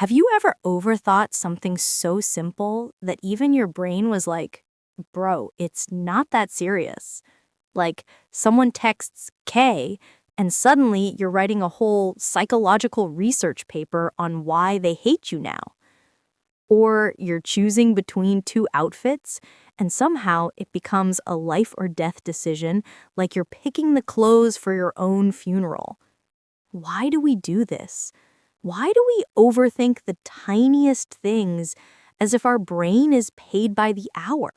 Have you ever overthought something so simple that even your brain was like, bro, it's not that serious? Like, someone texts K, and suddenly you're writing a whole psychological research paper on why they hate you now. Or you're choosing between two outfits, and somehow it becomes a life or death decision, like you're picking the clothes for your own funeral. Why do we do this? Why do we overthink the tiniest things as if our brain is paid by the hour?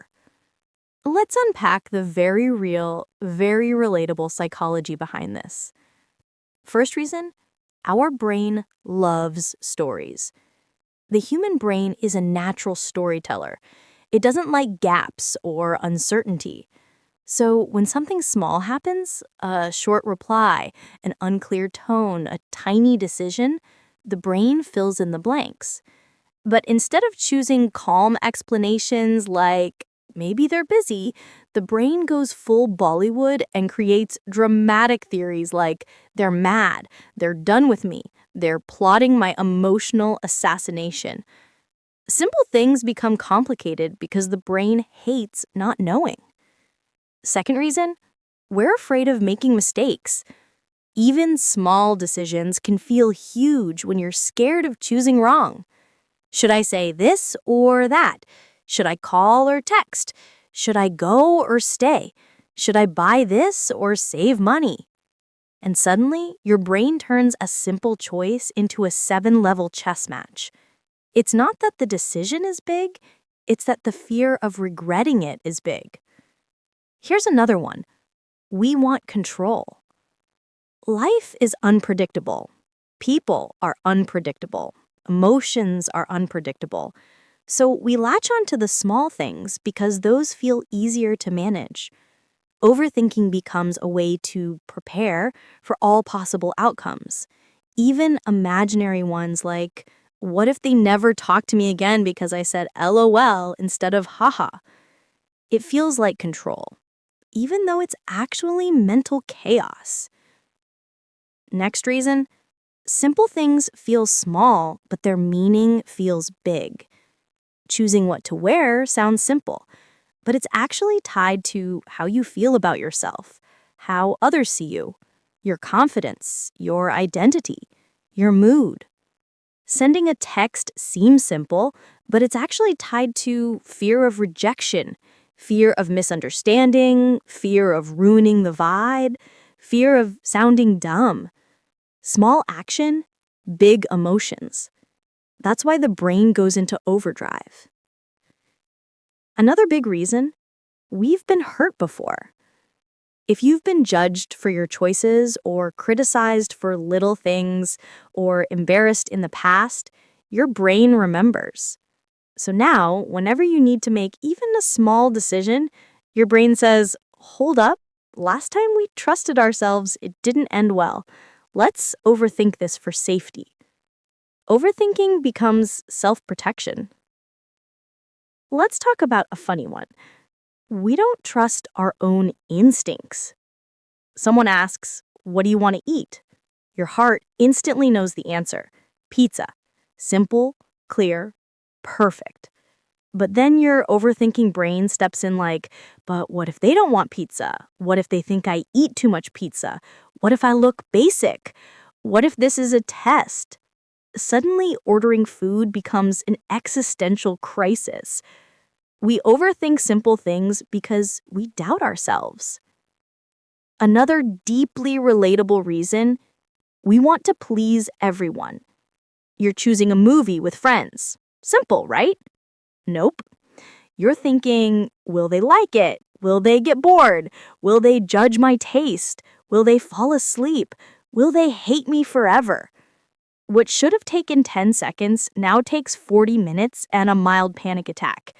Let's unpack the very real, very relatable psychology behind this. First reason, our brain loves stories. The human brain is a natural storyteller. It doesn't like gaps or uncertainty. So when something small happens, a short reply, an unclear tone, a tiny decision, the brain fills in the blanks. But instead of choosing calm explanations like, maybe they're busy, the brain goes full Bollywood and creates dramatic theories like, they're mad, they're done with me, they're plotting my emotional assassination. Simple things become complicated because the brain hates not knowing. Second reason, we're afraid of making mistakes. Even small decisions can feel huge when you're scared of choosing wrong. Should I say this or that? Should I call or text? Should I go or stay? Should I buy this or save money? And suddenly, your brain turns a simple choice into a 7-level chess match. It's not that the decision is big, it's that the fear of regretting it is big. Here's another one. We want control. Life is unpredictable. People are unpredictable. Emotions are unpredictable. So we latch on to the small things because those feel easier to manage. Overthinking becomes a way to prepare for all possible outcomes, even imaginary ones like, what if they never talk to me again because I said LOL instead of haha? It feels like control, even though it's actually mental chaos. Next reason, simple things feel small, but their meaning feels big. Choosing what to wear sounds simple, but it's actually tied to how you feel about yourself, how others see you, your confidence, your identity, your mood. Sending a text seems simple, but it's actually tied to fear of rejection, fear of misunderstanding, fear of ruining the vibe, fear of sounding dumb. Small action, big emotions. That's why the brain goes into overdrive. Another big reason, we've been hurt before. If you've been judged for your choices or criticized for little things or embarrassed in the past, your brain remembers. So now, whenever you need to make even a small decision, your brain says, hold up, last time we trusted ourselves, it didn't end well. Let's overthink this for safety. Overthinking becomes self-protection. Let's talk about a funny one. We don't trust our own instincts. Someone asks, what do you want to eat? Your heart instantly knows the answer. Pizza. Simple, clear, perfect. But then your overthinking brain steps in like, but what if they don't want pizza? What if they think I eat too much pizza? What if I look basic? What if this is a test? Suddenly, ordering food becomes an existential crisis. We overthink simple things because we doubt ourselves. Another deeply relatable reason, we want to please everyone. You're choosing a movie with friends. Simple, right? Nope. You're thinking, will they like it? Will they get bored? Will they judge my taste? Will they fall asleep? Will they hate me forever? What should have taken 10 seconds now takes 40 minutes and a mild panic attack.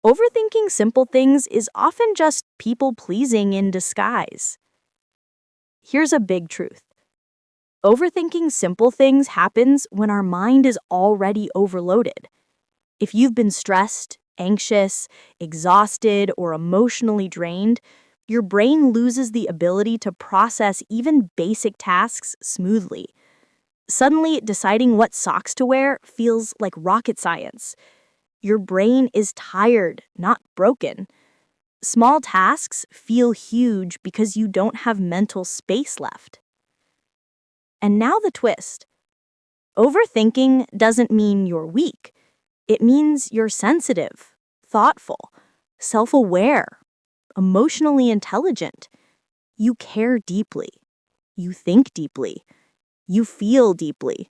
Overthinking simple things is often just people-pleasing in disguise. Here's a big truth. Overthinking simple things happens when our mind is already overloaded. If you've been stressed, anxious, exhausted, or emotionally drained, your brain loses the ability to process even basic tasks smoothly. Suddenly, deciding what socks to wear feels like rocket science. Your brain is tired, not broken. Small tasks feel huge because you don't have mental space left. And now the twist. Overthinking doesn't mean you're weak. It means you're sensitive, thoughtful, self-aware, emotionally intelligent. You care deeply. You think deeply. You feel deeply.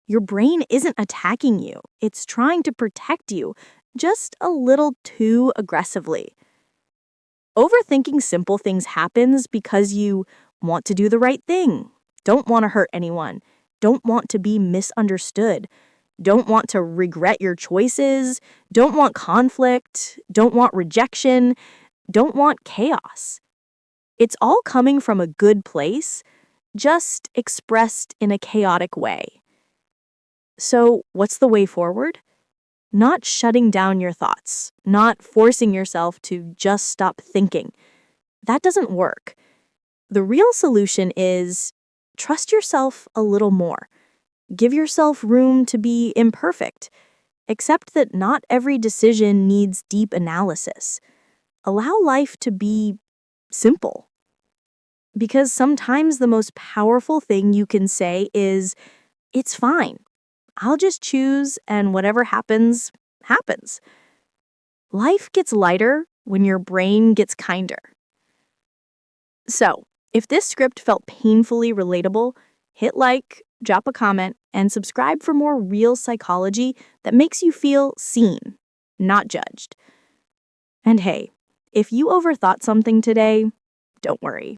Your brain isn't attacking you. It's trying to protect you just a little too aggressively. Overthinking simple things happens because you want to do the right thing, don't want to hurt anyone, don't want to be misunderstood, don't want to regret your choices, don't want conflict, don't want rejection, don't want chaos. It's all coming from a good place, just expressed in a chaotic way. So, what's the way forward? Not shutting down your thoughts, not forcing yourself to just stop thinking. That doesn't work. The real solution is trust yourself a little more. Give yourself room to be imperfect. Accept that not every decision needs deep analysis. Allow life to be simple. Because sometimes the most powerful thing you can say is, it's fine. I'll just choose, and whatever happens, happens. Life gets lighter when your brain gets kinder. So, if this script felt painfully relatable, hit like, drop a comment, and subscribe for more real psychology that makes you feel seen, not judged. And hey, if you overthought something today, don't worry.